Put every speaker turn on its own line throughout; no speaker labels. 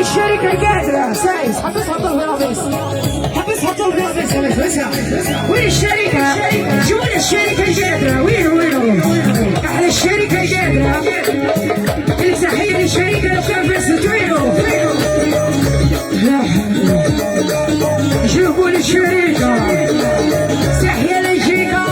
الشركة القادرة سايس حبس حطوا في الرابس حبس حطوا في الرابس وين الشركة؟ جوا الشركة القادرة وينهم؟ أحلى الشركة القادرة تحية للشركة لو كان بس وينهم؟ شوفوا الشركة تحية للشركة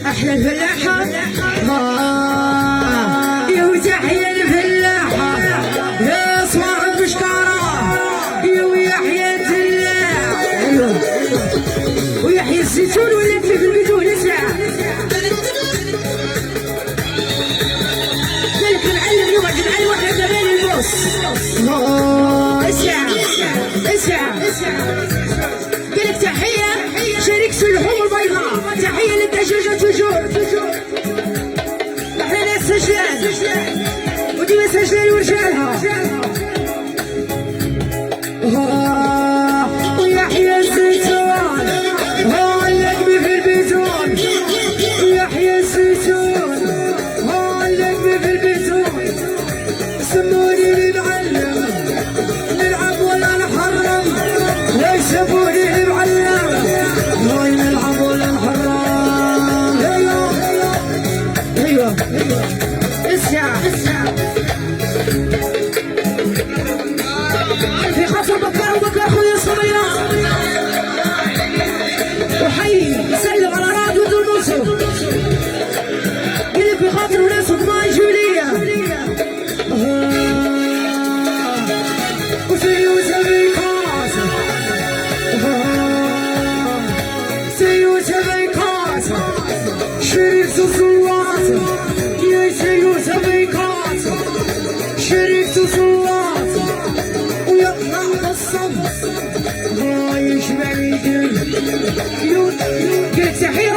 أحلى الفلاحة يا تحية الفلاحة يا صاحب مشكارة يا يحيى الدلاع ويحيى الزيتون ولا في البيتون ساعة ملك العلم يقعد العلم واحنا كمان البوس اسعى قالك تحية شركة اللحوم البيضاء تحية للدجاجة تجور احنا ناس سجلان وديما سجلان ورجالها ويحيى الزيتون اللقمة في البيتون ويحيى الزيتون اللقمة في البيتون سموني المعلم نلعب ولا نحرم يسموني المعلم نلعب ولا نحرم ايوه اسمع في خاصة بكار وبكار خويا الصبيان وحي سلم على راديو ذو المنصب قلب في خاطر وناس وطماي جولية وفي يوسف الكاسة في يوسف الكاسة شريف الصوات يا يوسف الكاسة قلت تحية